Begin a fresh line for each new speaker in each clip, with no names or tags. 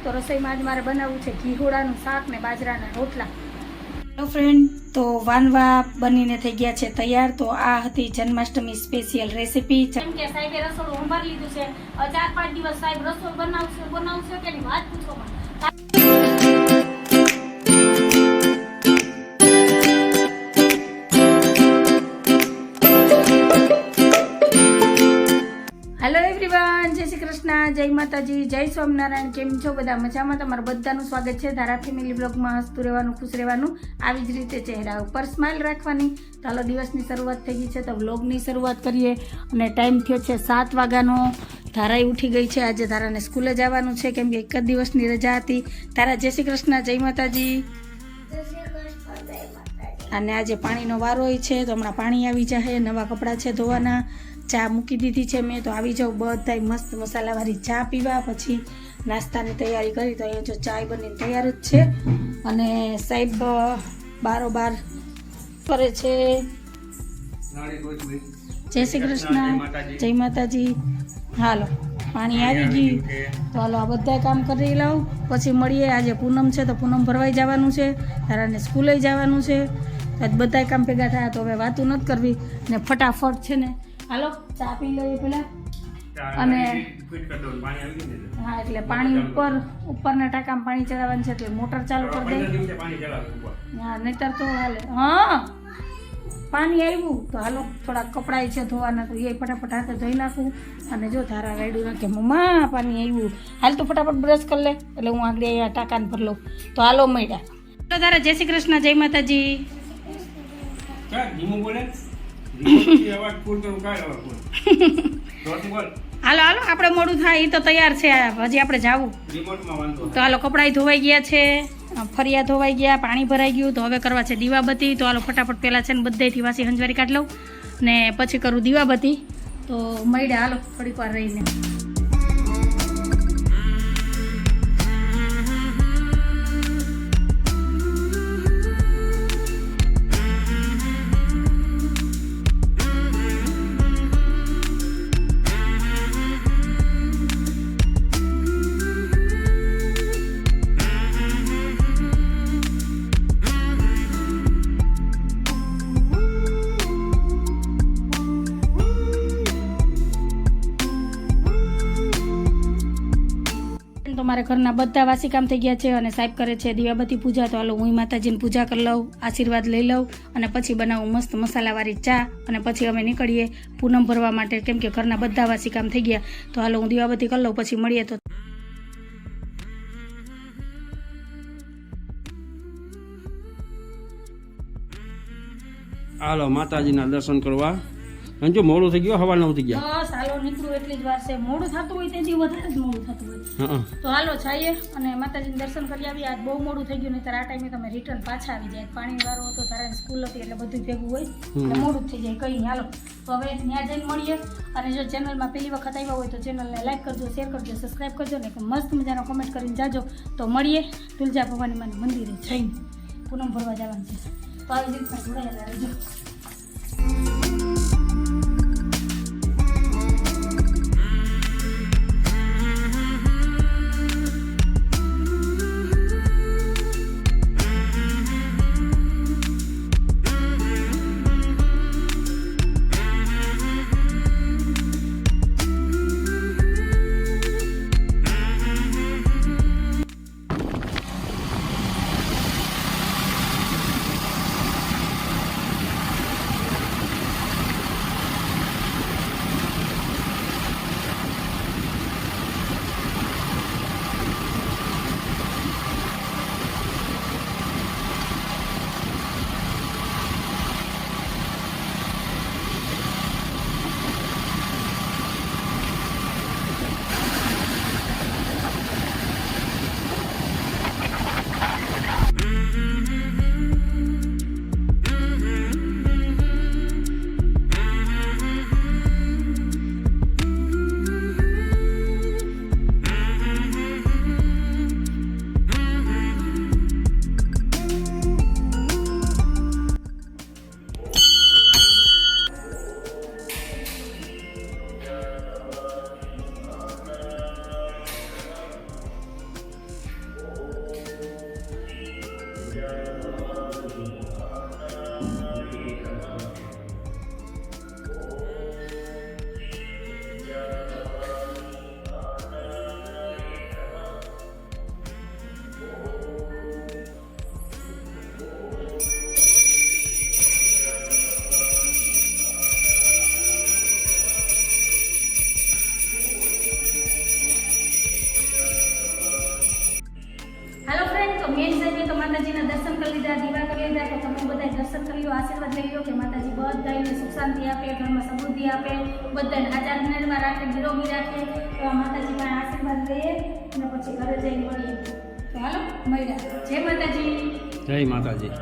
તો રસોઈમાં આજ મારે બનાવવું છે ઘીહોળાનું શાક ને બાજરાના રોટલા. હેલો ફ્રેન્ડ, તો વાનવા બનીને થઈ ગયા છે તૈયાર. તો આ હતી જન્માષ્ટમી સ્પેશિયલ રેસીપી. કેમ કે સાહેબે રસોડું સંભાળી લીધું છે. 4-5 દિવસ સાહેબ રસોઈ બનાવશે કે ની વાત પૂછો માં. હેલો એવરીવન, જય શ્રી કૃષ્ણ, જય માતાજી, જય સ્વામિનારાયણ. કેમ છો બધા? મજામાં? તમારું બધાનું સ્વાગત છે ધારા ફેમિલી બ્લોગમાં. હસતું રહેવાનું, ખુશ રહેવાનું, આવી જ રીતે ચહેરા ઉપર સ્માઇલ રાખવાની. ચાલો, દિવસની શરૂઆત થઈ ગઈ છે તો વ્લોગની શરૂઆત કરીએ. અને ટાઈમ થયો છે 7 વાગ્યાનો. ધારાએ ઉઠી ગઈ છે. આજે ધારાને સ્કૂલે જવાનું છે કેમ કે એક જ દિવસની રજા હતી. ધારા, જય શ્રી કૃષ્ણ, જય માતાજી. અને આજે પાણીનો વારો છે તો હમણાં પાણી આવી જાય. નવા કપડાં છે ધોવાના. ચા મૂકી દીધી છે મેં, તો આવી જાઉં બધાય મસ્ત મસાલાવાળી ચા પીવા. પછી નાસ્તાની તૈયારી કરી તો અહીંયા જો ચા બનીને તૈયાર જ છે. અને સાહેબ બારોબાર કરે છે. જય શ્રી કૃષ્ણ, જય માતાજી. હાલો, પાણી આવી ગયું તો હાલો આ બધા કામ કરી લઉં, પછી મળીએ. આજે પૂનમ છે તો પૂનમ ભરવાઈ જવાનું છે, તારાને સ્કૂલે જવાનું છે. આજ બધા કામ ભેગા થયા તો હવે વાતું નથી કરવી ને ફટાફટ છે ને હાલો ચા પી લઈએ પેલા. અને હા, એટલે પાણી ઉપરના ટાંકામાં પાણી ચડાવવાનું છે એટલે મોટર ચાલુ કરી દે. હા, નહીતર તો હાલે. હા, પાણી આવ્યું તો હાલો થોડાક કપડાં છે ધોવાના, તો એ ફટાફટ હાથે ધોઈ નાખું. અને જો ધારા રાયડું નાખે, મમ્મા પાણી આવ્યું, હાલ તો ફટાફટ બ્રશ કરી લે એટલે હું આગળ અહીંયા ટાંકાને ભર લઉં. તો હાલો મળ્યા. તો ધારા, જય શ્રી કૃષ્ણ, જય માતાજી. હાલો હાલો, આપણે મોડું થાય એ તો તૈયાર છે, હજી આપણે જાવું. તો હાલો, કપડાં ધોવાઈ ગયા છે, ફરિયા ધોવાઈ ગયા, પાણી ભરાઈ ગયું. તો હવે કરવા છે દીવાબત્તી. તો હાલો ફટાફટ પહેલાં છે ને બધેથી વાસી હંજવારી કાઢ લઉં ને પછી કરું દીવાબત્તી. તો મળ્યા હાલો થોડીક વાર રહીને. તો મારા ઘરના બધા વાસી કામ થઈ ગયા છે અને સાહેબ કરે છે દીવાબત્તી પૂજા. તો હાલો હું માતાજીની પૂજા કરી લઉં, આશીર્વાદ લઈ લઉં અને પછી બનાવું મસ્ત મસાલાવાળી ચા. અને પછી અમે નીકળીએ પૂનમ ભરવા માટે કેમ કે ઘરના બધા વાસી કામ થઈ ગયા. તો હાલો હું દીવાબત્તી કરી લઉં, પછી મળીએ. તો
હાલો માતાજીના દર્શન કરવા. જો મોડું થઈ ગયું, હવા 9 થઈ ગયા.
બસ હાલો નીકળું એટલી જ વાર છે. મોડું થતું હોય તેથી વધારે જ મોડું થતું હોય. તો હાલો જઈએ અને માતાજીનું દર્શન કરી આવીએ. આજ બહુ મોડું થઈ ગયું, નહીંતર આ ટાઈમે તમે રિટર્ન પાછા આવી જાય. પાણી વાળો હતો, તારા સ્કૂલ હતી એટલે બધું ભેગું હોય એટલે મોડું થઈ જાય. કઈ હાલો તો હવે ત્યાં જઈને મળીએ. અને જો ચેનલમાં પહેલી વખત આવ્યા હોય તો ચેનલને લાઈક કરજો, શેર કરજો, સબસ્ક્રાઈબ કરજો ને મસ્ત મજાનો કોમેન્ટ કરીને જાજો. તો મળીએ તુલજા ભવાની માના મંદિરે જઈને પૂનમ ભરવા જવાનું છે. તો આવી રીતના જોડાયેલા રહેજો. લીધા, દીવા કરી લીધા, તો તમે બધા દર્શન કરી લો, આશીર્વાદ લઈ લો કે માતાજી બધાને સુખ શાંતિ આપે, ઘરમાં સમૃદ્ધિ આપે, બધાને આચાર-વિચારમાં રાખે, નિરોગી રાખે. તો આ માતાજી પાસે આશીર્વાદ લઈએ અને પછી ઘરે જઈને મળીએ. તો હાલો મળ્યા. જય માતાજી.
જય માતાજી.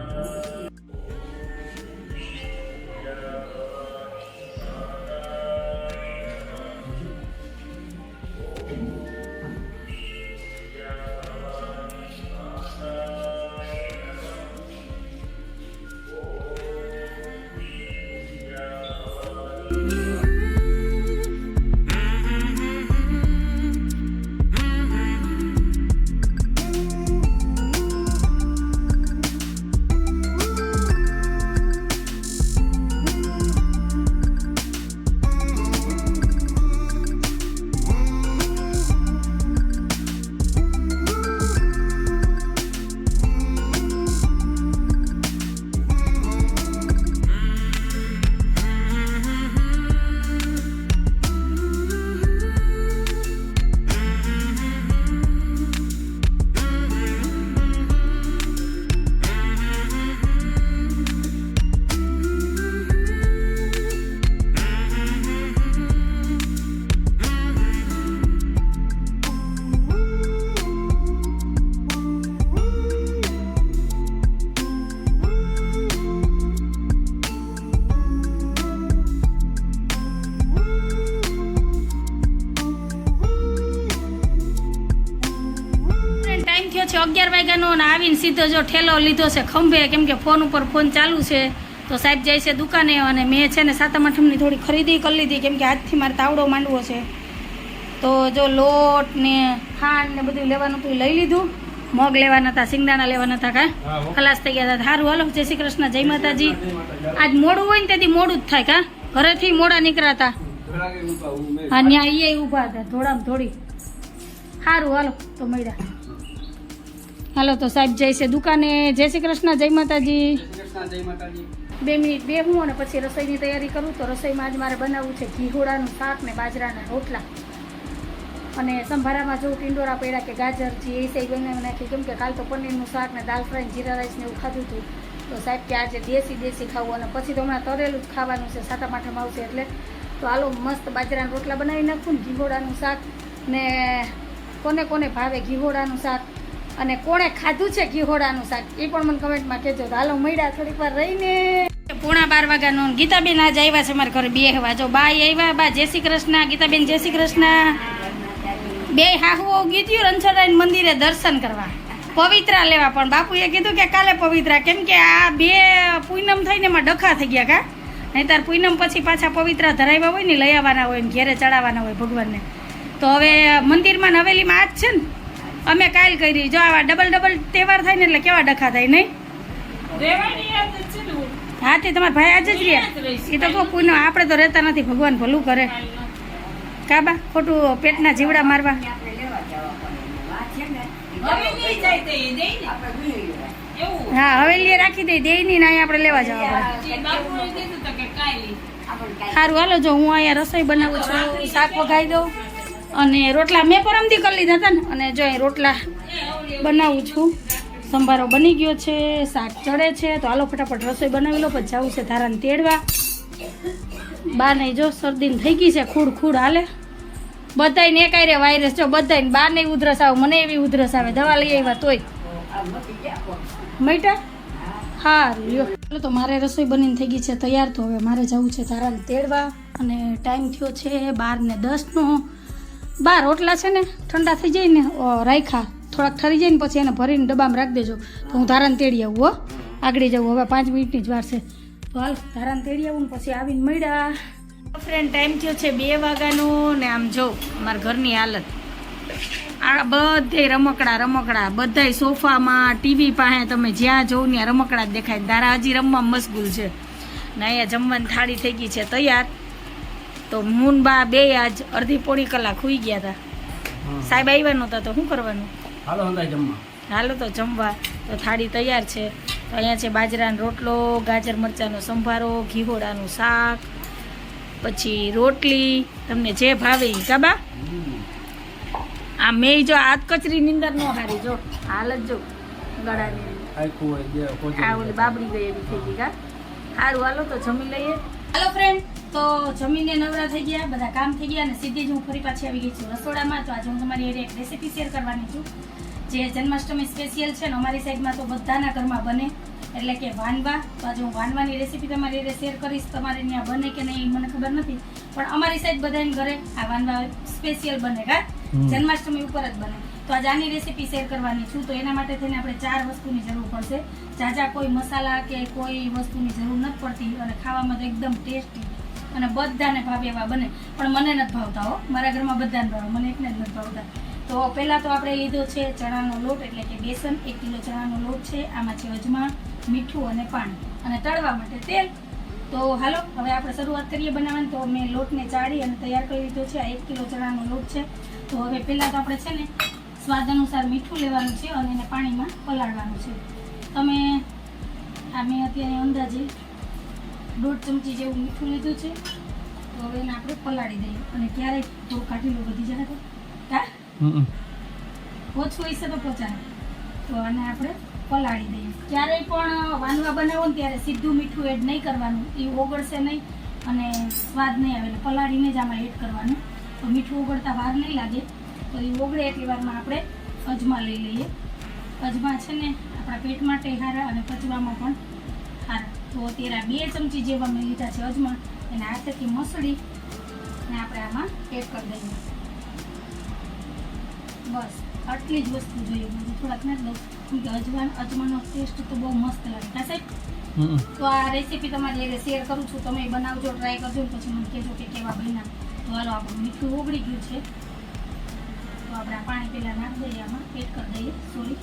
છે 11 વાગ્યાનો અને આવીને સીધો જો ઠેલો લીધો છે ખંભે, કેમ કે ફોન ઉપર ફોન ચાલુ છે. તો સાહેબ જાય છે દુકાને અને મેં છે ને તમ-આઠમની થોડી ખરીદી કરી લીધી, કેમ કે આજથી મારે તાવડો માંડવો છે. તો જો લોટ ને ખાંડ ને બધું લેવાનું હતું લઈ લીધું. મગ લેવાના હતા, સિંગદાણા લેવાના હતા, કા ખલાસ થઈ ગયા હતા. સારું હાલો, જય શ્રી કૃષ્ણ, જય માતાજી. આજ મોડું હોય ને તેથી મોડું જ થાય, કા ઘરેથી મોડા નીકળ્યા હતા હા ત્યાં એ ઊભા હતા થોડામાં થોડી. સારું હાલો તો મળ્યા. હાલો તો સાહેબ જાય છે દુકાને. જય શ્રી કૃષ્ણ, જય માતાજી. 2 મિનિટ બેહું અને પછી રસોઈની તૈયારી કરું. તો રસોઈમાં આજ મારે બનાવવું છે ઘીહોડાનું શાક ને બાજરાના રોટલા. અને સંભારામાં જો ટીંડોરા પડ્યા કે ગાજર જે એ સહી બનાવી નાખી, કેમ કે કાલ તો પનીરનું શાક ને દાલ ફ્રાય જીરા રાઈસ ને એવું ખાધું હતું. તો સાહેબ કે આજે દેશી ખાવું અને પછી તો હમણાં તરેલું જ ખાવાનું છે, તમ-આઠમ આવશે એટલે. તો હાલો મસ્ત બાજરાના રોટલા બનાવી નાખું ને ઘીહોડાનું શાક. ને કોને કોને ભાવે ઘીહોડાનું શાક અને કોણે ખાધું છે ઘીહોડાનું શાક એ પણ મને કમેન્ટમાં કહેજો. હાલો મળ્યા થોડીક વાર રહીને. 11:15 વાગ્યાનો ગીતાબેન આજ આવ્યા છે મારા ઘરે બેહવા. જો બાઈ આવ્યા. બા જય શ્રી કૃષ્ણ. ગીતાબેન જય શ્રી કૃષ્ણ. 2 હાહુઓ ગીત્યું રણછોડરાય મંદિરે દર્શન કરવા, પવિત્રા લેવા. પણ બાપુએ કીધું કે કાલે પવિત્રા, કેમ કે આ 2 પૂનમ થઈને એમાં ડખા થઈ ગયા, કા નહીંતર પૂનમ પછી પાછા પવિત્રા ધરાવ્યા હોય ને લઈ આવવાના હોય ને ઘેરે ચડાવવાના હોય ભગવાનને. તો હવે મંદિરમાં હવેલીમાં આજ છે ને, અમે કાલ કરી. જો આવા ડબલ તહેવાર થાય ને એટલે કેવા ડખા થાય નહીં. હા તે તમારા ભાઈ આજે જ રહ્યા. એ તો કહું પૂનમ આપણે તો રહેતા નથી, ભગવાન ભલું કરે. કાબા ખોટું પેટના જીવડા મારવા. હા હવેલી રાખી દઈ દે ની ના આપણે લેવા જવા. સારું હાલો, જો હું અહીંયા રસોઈ બનાવું છું, શાક વઘારી દઉં અને રોટલા મેં પરમથી કરી લીધા હતા ને, અને જો અહીં રોટલા બનાવું છું. સંભારો બની ગયો છે, શાક ચડે છે. તો હાલો ફટાફટ રસોઈ બનાવી લો, પછી જવું છે ધારાને તેડવા. બા નહીં જો શરદીને થઈ ગઈ છે, ખૂડ હાલે બધાને. એક આરે વાયરસ જો બધાને. બા નહીં ઉધરસ આવે, મને એવી ઉધરસ આવે, દવા લઈ આવ્યા તોય મૈટા. હા લ્યો ચાલો, તો મારે રસોઈ બનીને થઈ ગઈ છે તૈયાર. તો હવે મારે જવું છે ધારાને તેડવા અને ટાઈમ થયો છે 12:10નો. 12 રોટલા છે ને ઠંડા થઈ જાય ને રાખ્યા, થોડાક ઠરી જાય ને પછી એને ભરીને ડબ્બામાં રાખી દેજો. તો હું ધારાને તેડી આવું. હો આગળ જવું, હવે 5 મિનિટની જ વાર છે. તો હાલ ધારાને તેડી આવું ને પછી આવીને મળ્યા. ફ્રેન્ડ ટાઈમ થયો છે 2 વાગ્યાનો ને આમ જો અમારા ઘરની હાલત. આ બધે રમકડા બધાય સોફામાં, ટીવી પાસે તમે જ્યાં જોઉં ત્યાં રમકડા જ દેખાય. ધારા હજી રમવા મશગુલ છે ને. અહીંયા જમવાની થાળી થઈ ગઈ છે તૈયાર. તો હું બા 2 આજ અડધી પોણી કલાક સુઈ ગયા હતા. સાહેબ આવ્યા નહોતા તો શું કરવાનું. હાલો તો જમવા. તો થાળી તૈયાર છે. તો અહીંયા છે બાજરાનો રોટલો, ગાજર મરચાંનો સંભારો, ઘીહોડાનું શાક, પછી રોટલી, તમને જે ભાવે એ. કાબા આ મેં જો આજ કચરી નીંદર ન હારી, જો હાલત જો ગળાની.
આખું હોય જે
આ ઓલી બાબડી ગઈ એવી થઈ ગઈ કા. સારું હાલો તો જમી લઈએ. હાલો ફ્રેન્ડ, તો જમીને નવરા થઈ ગયા, બધા કામ થઈ ગયા અને સીધી જ હું ફરી પાછી આવી ગઈ છું રસોડામાં. તો આજે હું તમારી એક રેસીપી શેર કરવાની છું જે જન્માષ્ટમી સ્પેશિયલ છે ને અમારી સાઈડમાં તો બધાના ઘરમાં બને, એટલે કે વાનવા. તો આજે હું વાનવાની રેસીપી તમારી હારે શેર કરીશ. તમારે ત્યાં બને કે નહીં મને ખબર નથી, પણ અમારી સાઈડ બધાને ઘરે આ વાનવા સ્પેશિયલ બને કા, જન્માષ્ટમી ઉપર જ બને. તો આજે આની રેસીપી શેર કરવાની છું. તો એના માટે થઈને આપણે 4 વસ્તુની જરૂર પડશે. જાજા કોઈ મસાલા કે કોઈ વસ્તુની જરૂર નથી પડતી અને ખાવામાં તો એકદમ ટેસ્ટી અને બધાને ભાવે એવા બને. પણ મને નથી ભાવતા હો, મારા ઘરમાં બધાને ભાવે, મને એકને જ નથી ભાવતા. તો પહેલાં તો આપણે લીધો છે ચણાનો લોટ એટલે કે બેસન. 1 કિલો ચણાનો લોટ છે. આમાં છે અજમા, મીઠું અને પાણી અને તળવા માટે તેલ. તો હાલો હવે આપણે શરૂઆત કરીએ બનાવવાની. તો મેં લોટને ચાળી અને તૈયાર કરી લીધો છે. આ 1 કિલો ચણાનો લોટ છે. તો હવે પહેલાં તો આપણે છે ને સ્વાદ અનુસાર મીઠું લેવાનું છે અને એને પાણીમાં પલાળવાનું છે. તમે આ મેં અત્યારે અંદાજે 1.5 ચમચી જેવું મીઠું લીધું છે. તો હવે એને આપણે પલાળી દઈએ અને ક્યારેય થોડું કાઢીલો વધી જાય તો કા ઓછું હશે તો પચાવે. તો આને આપણે પલાળી દઈએ. ક્યારેય પણ વાનવા બનાવો ને ત્યારે સીધું મીઠું એડ નહીં કરવાનું, એ ઓગળશે નહીં અને સ્વાદ નહીં આવે. એટલે પલાળીને જ આમાં એડ કરવાનું. તો મીઠું ઓગળતા વાર નહીં લાગે. તો એ ઓગળે એટલી વારમાં આપણે અજમા લઈ લઈએ. અજમા છે ને આપણા પેટ માટે સારા અને પચવામાં પણ સારા. તો અત્યારે 2 ચમચી જેવા મેં લીધા છે અજમા. એને હાથેથી મસળી અને આપણે આમાં એડ કરી દઈએ. બસ આટલી જ વસ્તુ જોઈએ, બીજું થોડાક ના દઉં કેમ કે અજમાનો ટેસ્ટ તો બહુ મસ્ત લાગે કા સાહેબ. તો આ રેસીપી તમારી હારે શેર કરું છું, તમે બનાવજો, ટ્રાય કરજો ને પછી મને કહેજો કે કેવા બન્યા. તો હાલો આપણું મીઠું ઓગળી ગયું છે. તો આપણે આ પાણી પહેલાં નાખી દઈએ, આમાં એડ કરી દઈએ. સોરી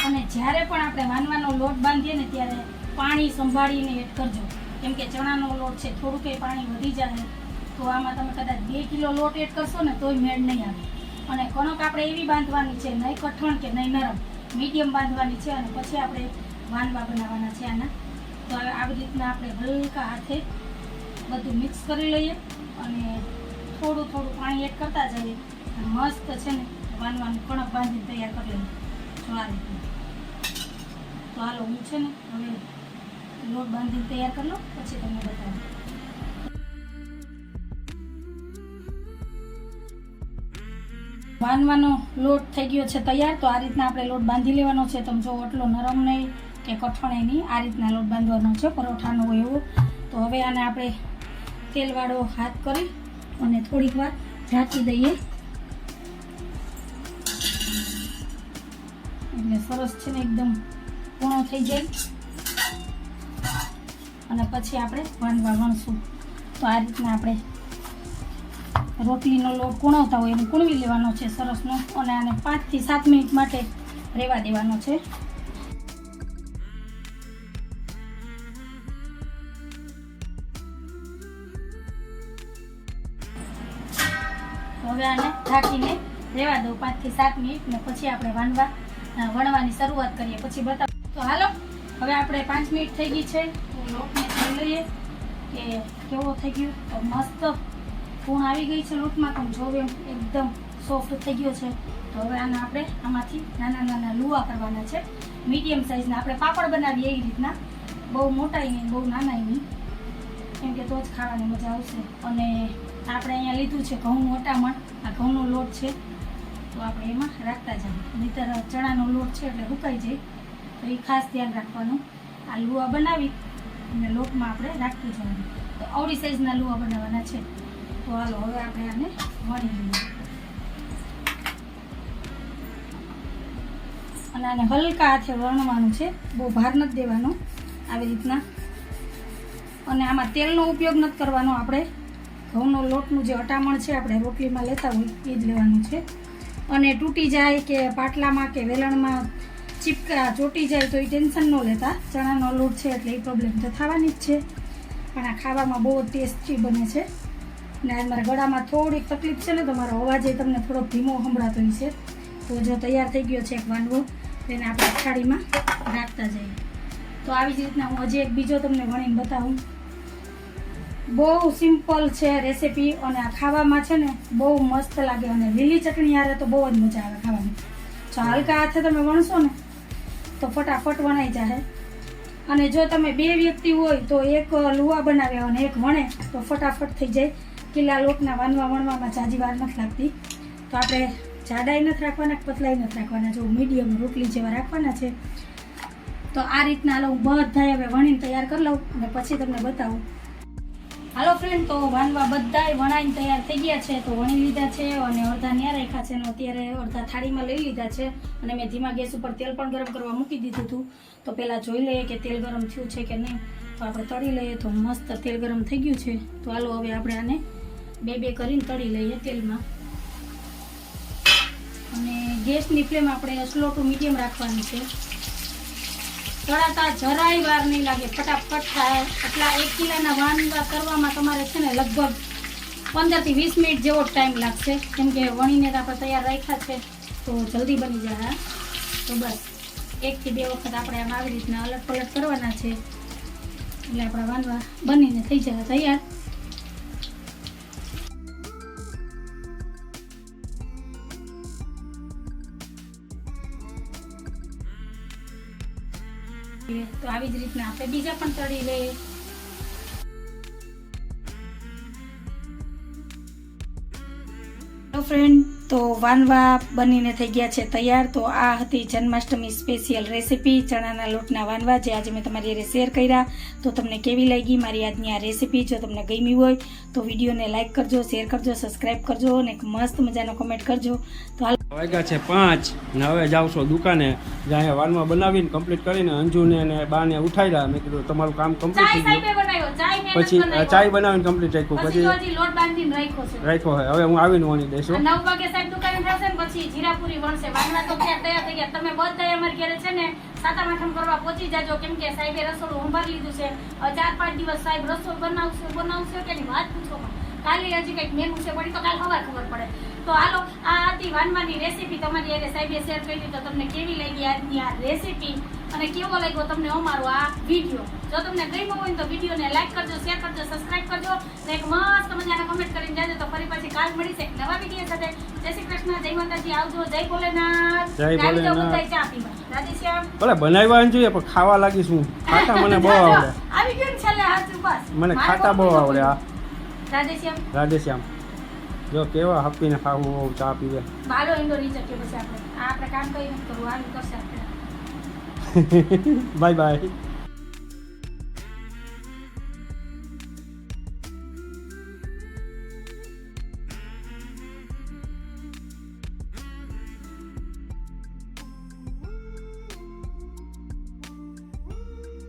અને જ્યારે પણ આપણે વાનવાનો લોટ બાંધીએ ને ત્યારે પાણી સંભાળીને એડ કરજો, કેમ કે ચણાનો લોટ છે, થોડું કંઈ પાણી વધી જાય તો આમાં તમે કદાચ 2 કિલો લોટ એડ કરશો ને તોય મેળ નહીં આવે. અને કણક આપણે એવી બાંધવાની છે, નહીં કઠણ કે નહીં નરમ, મીડિયમ બાંધવાની છે અને પછી આપણે વાનવા બનાવવાના છે આના. તો હવે આવી રીતના આપણે હલકા હાથે બધું મિક્સ કરી લઈએ અને થોડું થોડું પાણી એડ કરતા જઈએ અને મસ્ત છે ને વાનવાનું કણક બાંધીને તૈયાર કરી લઈએ. જો આ રીતના. તો હાલો હું છે ને હવે લોટ બાંધીને તૈયાર કરી લો, પછી તમને બતાવું. વાનવાનો લોટ થઈ ગયો છે તૈયાર. તો આ રીતના આપણે લોટ બાંધી લેવાનો છે. તમે જો એટલો નરમ નહીં કે કઠણ નહીં, આ રીતના લોટ બાંધવાનો છે, પરોઠાનો હોય એવો. તો હવે આને આપણે તેલવાળો હાથ કરી અને થોડીક વાર ઢાંકી દઈએ એટલે સરસ છે ને એકદમ કૂણો થઈ જાય અને પછી આપણે વાનવા વણશું. તો આ રીતના આપણે રોટલીનો લોટ કૂણવતા હોય એને કૂણવી લેવાનો છે સરસનો અને આને 5 થી 7 મિનિટ માટે રહેવા દેવાનો છે. હવે આને ઢાંકીને રહેવા દઉં 5 થી 7 મિનિટ ને પછી આપણે વણવાની શરૂઆત કરીએ, પછી બતાવો. તો હાલો હવે આપણે 5 મિનિટ થઈ ગઈ છે. તો લોટને જોઈ લઈએ કે કેવો થઈ ગયો. તો મસ્ત પૂણ આવી ગઈ છે લોટમાં, તમે જોવો એમ એકદમ સોફ્ટ થઈ ગયો છે. તો હવે આના આપણે આમાંથી નાના નાના લુવા કરવાના છે, મીડિયમ સાઇઝના. આપણે પાપડ બનાવીએ એ રીતના, બહુ મોટાઈ નહીં બહુ નાનાઈ નહીં, કેમ કે તો જ ખાવાની મજા આવશે. અને આપણે અહીંયા લીધું છે ઘઉંનું અટામણ. આ ઘઉંનો લોટ છે તો આપણે એમાં રાખતા જઈએ, નહીંતર ચણાનો લોટ છે એટલે સુકાઈ જાય. તો એ ખાસ ધ્યાન રાખવાનું. આ લુવા બનાવી અને લોટમાં આપણે રાખતું જવાનું. તો આવડી સાઈઝના લુવા બનાવવાના છે. તો હાલો હવે આપણે આને વણી લઈએ અને આને હલકા હાથે વણવાનું છે, બહુ ભાર નથી દેવાનો. આવી રીતના. અને આમાં તેલનો ઉપયોગ નથી કરવાનો. આપણે ઘઉંનો લોટનું જે અટામણ છે આપણે રોટલીમાં લેતા હોય એ જ લેવાનું છે. અને તૂટી જાય કે પાટલામાં કે વેલણમાં ચીપકા ચોટી જાય તો એ ટેન્શન ન લેતા. ચણાનો લોટ છે એટલે એ પ્રોબ્લેમ તો થવાની જ છે, પણ આ ખાવામાં બહુ ટેસ્ટી બને છે. ને આજ મારા ગળામાં થોડીક તકલીફ છે ને તો મારો અવાજ એ તમને થોડોક ધીમો સંભળાતો હોય છે. તો જો તૈયાર થઈ ગયો છે એક વાનગો, તેને આપણે થાળીમાં રાખતા જઈએ. તો આવી જ રીતના હું હજી એક બીજો તમને વણીને બતાવું. બહુ સિમ્પલ છે રેસીપી અને આ ખાવામાં છે ને બહુ મસ્ત લાગે અને લીલી ચટણી યારે તો બહુ જ મજા આવે ખાવાની. જો હલકા હાથે તમે વણશો ને તો ફટાફટ વણાઈ જાય. અને જો તમે 2 વ્યક્તિ હોય તો એક લુવા બનાવે અને એક વણે તો ફટાફટ થઈ જાય. કિલ્લા લોટના વણવામાં જાજી વાર નથી લાગતી. તો આપણે જાડાઈ નથી રાખવાના, પતલાઈ નથી રાખવાના, જો મીડિયમ રોટલી જેવા રાખવાના છે. તો આ રીતના હાલો હું બધાય હવે વણીને તૈયાર કરી લઉં અને પછી તમને બતાવું. હાલો ફ્રેન્ડ, તો વાનવા બધાય વણાઈને તૈયાર થઈ ગયા છે. તો વણી લીધા છે અને અડધા ન્યા રાખ્યા છે અને અત્યારે અડધા થાળીમાં લઈ લીધા છે. અને મેં ધીમા ગેસ ઉપર તેલ પણ ગરમ કરવા મૂકી દીધું હતું. તો પહેલાં જોઈ લઈએ કે તેલ ગરમ થયું છે કે નહીં. તો આપણે તળી લઈએ. તો મસ્ત તેલ ગરમ થઈ ગયું છે. તો હાલો હવે આપણે આને બે કરીને તળી લઈએ તેલમાં. અને ગેસની ફ્લેમ આપણે સ્લો ટુ મીડિયમ રાખવાની છે. તળાતા જરાય વાર નહીં લાગે, ફટાફટ થાય. એટલા 1 કિલોના વાનગા કરવામાં તમારે છે ને લગભગ 15 થી 20 મિનિટ જેવો ટાઈમ લાગશે. કેમ કે વણીને આપણે તૈયાર રાખ્યા છે તો જલ્દી બની જાય. તો બસ 1 થી 2 વખત આપણે આમ આવી રીતના અલટ પલટ કરવાના છે એટલે આપણા વાનવા બનીને થઈ જાય તૈયાર. તો આવી જ રીતના આપણે બીજા પણ તળી લઈએ. હેલો ફ્રેન્ડ, તો વાનવા બનીને થઈ ગયા છે તૈયાર. તો આ હતી જન્માષ્ટમી સ્પેશિયલ રેસીપી ચણાના લોટના વાનવા, જે આજે મેં તમારી હારે શેર કર્યા. તો તમને કેવી લાગી મારી આજની આ રેસીપી? જો તમને ગમી હોય તો વિડીયોને લાઇક કરજો, શેર કરજો, સબસ્ક્રાઈબ કરજો અને એક મસ્ત મજાનો કમેન્ટ કરજો. તો
વાગ્યા છે 5 ને હવે જાઉં છો દુકાને. જ્યાં વાનમાં બનાવીને કમ્પ્લીટ કરીને અંજુને અને બાને ઉઠાડ્યા. મેં કીધું તમારું કામ કમ્પ્લીટ થઈ ગયું. પછી ચાય બનાવીને કમ્પ્લીટ રાખ્યું. પછી
લોટ બાંધીને
રાખ્યો હોય. હવે હું આવીને વણી દઈશું.
9 વાગે સાહેબ દુકાને થશે ને પછી જીરાપુરી વણશે. વાનવા તો તૈયાર થઈ ગયા. તમે બધા અમારી ઘરે છે ને તમ-આઠમ કરવા પહોંચી જાજો. કેમ કે સાહેબે રસોડું સંભાળી લીધું છે. 4-5 દિવસ સાહેબ રસોઈ બનાવશે કે વાત પૂછો. કાલે હજી કંઈક મેનુ છે પડી તો કાલ સવારે ખબર પડે. તો હાલો, આ હતી વાનવાની રેસીપી તમારી હારે સાહેબે શેર કરી. તો તમને કેવી લાગી આજની આ રેસીપી અને કેવો લાગ્યો તમને અમારો આ વિડીયો? જો તમને ગમ્યો હોય તો વિડીયોને લાઈક કરજો, શેર કરજો, સબસ્ક્રાઇબ કરજો અને એક મસ્ત મજાનો કમેન્ટ કરીને જાજો. તો ફરી પાછી કાલ મળીશે નવા વિડીયો સાથે. જય શ્રી કૃષ્ણ, જય માતાજી, આવજો, જય ભોલેનાથ.
જય ભોલેનાથ.
ચા પીવા રાધેશ્યામ.
ભલે બનાવવા જોઈએ પણ ખાવા લાગીશું. ખાટા મને બહુ આવડે.
આવી ગયું ને છેલ્લે હાથ બસ.
મને ખાટા બહુ આવડે. આ
રાધેશ્યામ.
રાધેશ્યામ. જો કેવા હપીને ખાવું, ચા પીવે.
બાલો ઇન્ડો નીચે કે પછી આપણે કામ કઈ નથી કરવું, આવું કરશે આપણે.
Bye bye.